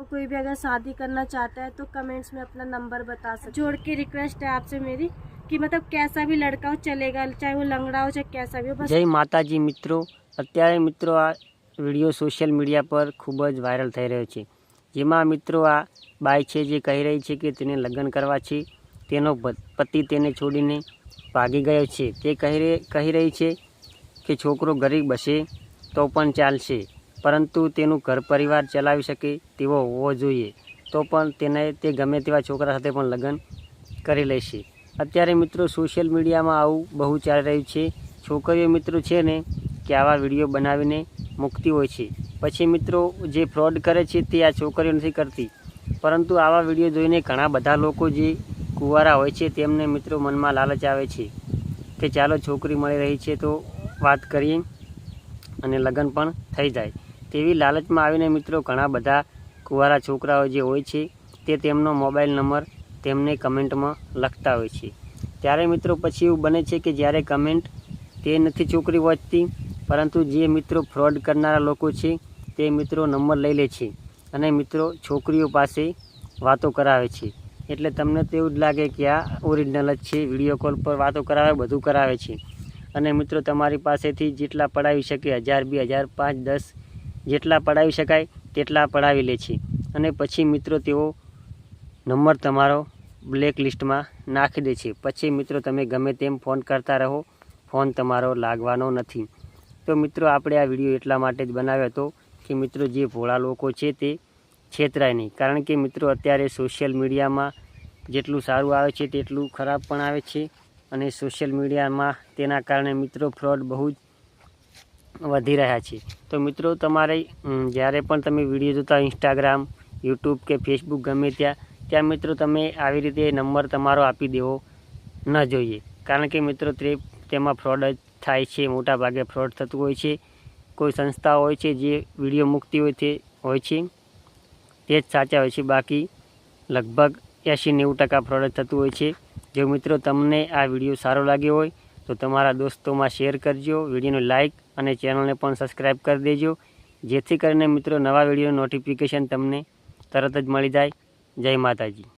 कोई भी अगर शादी करना चाहता है तो कमेंट्स में अपना नंबर बता सकते। जोड़ के रिक्वेस्ट है आपसे मेरी कि मतलब कैसा भी लड़का हो चलेगा, चाहे वो लंगड़ा हो चाहे कैसा भी हो। बस जय माताजी मित्रों, અત્યારે મિત્રો આ વિડીયો સોશિયલ મીડિયા પર ખૂબ જ વાયરલ થઈ રહ્યો છે, જેમાં મિત્રો આ બાઈ છે જે કહી રહી છે કે તેને લગ્ન કરવા છે, તેનો પતિ તેને છોડીને ભાગી ગયો છે। તે કહી રહી છે કે છોકરો ગરીબ હશે તો પણ ચાલશે, પરંતુ તેનું ઘર પરિવાર ચલાવી શકે તેવો હોવો જોઈએ, તો પણ તે ગમે તેવા છોકરા સાથે પણ લગ્ન કરી લેશે। અત્યારે મિત્રો સોશિયલ મીડિયામાં આવું બહુ ચાલી રહ્યું છે। છોકરીઓ મિત્રો છે ને કે આવા વિડીયો બનાવીને મૂકતી હોય છે, પછી મિત્રો જે ફ્રોડ કરે છે તે આ છોકરીઓ નથી કરતી, પરંતુ આવા વિડીયો જોઈને ઘણા બધા લોકો જે કુંવારા હોય છે તેમને મિત્રો મનમાં લાલચ આવે છે કે ચાલો છોકરી મળી રહી છે તો વાત કરીએ અને લગ્ન પણ થઈ જાય। તેવી લાલચમાં આવીને મિત્રો ઘણા બધા કુંવારા છોકરાઓ જે હોય છે તે તેમનો મોબાઈલ નંબર તેમને કમેન્ટમાં લખતા હોય છે। ત્યારે મિત્રો પછી એવું બને છે કે જ્યારે કમેન્ટ તે નથી છોકરી વાંચતી, પરંતુ જે મિત્રો ફ્રોડ કરનારા લોકો છે તે મિત્રો નંબર લઈ લે છે અને મિત્રો છોકરીઓ પાસે વાતો કરાવે છે। એટલે તમને તો એવું જ લાગે કે આ ઓરિજિનલ જ છે, વિડીયો કોલ પર વાતો કરાવે, બધું કરાવે છે અને મિત્રો તમારી પાસેથી જેટલા પડાવી શકે 1000, 2000, 5, 10 જેટલા પડાવી શકાય તેટલા પડાવી લે છે અને પછી મિત્રો તેઓ નંબર તમારો બ્લેક લિસ્ટમાં નાખી દે છે। પછી મિત્રો તમે ગમે તેમ ફોન કરતા રહો, ફોન તમારો લાગવાનો નથી। તો મિત્રો આપણે આ વિડીયો એટલા માટે જ બનાવ્યો હતો કે મિત્રો જે ભોળા લોકો છે તે છેતરાય નહીં, કારણ કે મિત્રો અત્યારે સોશિયલ મીડિયામાં જેટલું સારું આવે છે તેટલું ખરાબ પણ આવે છે અને સોશિયલ મીડિયામાં તેના કારણે મિત્રો ફ્રોડ બહુ જ વધી રહ્યા છે। તો મિત્રો તમારે જ્યારે પણ તમે વિડીયો જોતા ઇન્સ્ટાગ્રામ, યુટ્યુબ કે ફેસબુક ગમે ત્યાં મિત્રો તમે આવી રીતે નંબર તમારો આપી દેવો ન જોઈએ, કારણ કે મિત્રો તેમાં ફ્રોડ જ થાય છે, મોટા ભાગે ફ્રોડ થતું હોય છે। કોઈ સંસ્થાઓ હોય છે જે વિડીયો મૂકતી હોય છે તે જ સાચા હોય છે, બાકી લગભગ 80-90% ફ્રોડ જ થતું હોય છે। જો મિત્રો તમને આ વિડીયો સારો લાગ્યો હોય તો તમારા દોસ્તોમાં શેર કરજો, વિડીયોને લાઇક અને ચેનલને પણ સબસ્ક્રાઈબ કરી દેજો, જેથી કરીને મિત્રો નવા વિડીયો નોટિફિકેશન તમને તરત જ મળી જાય। જય માતાજી।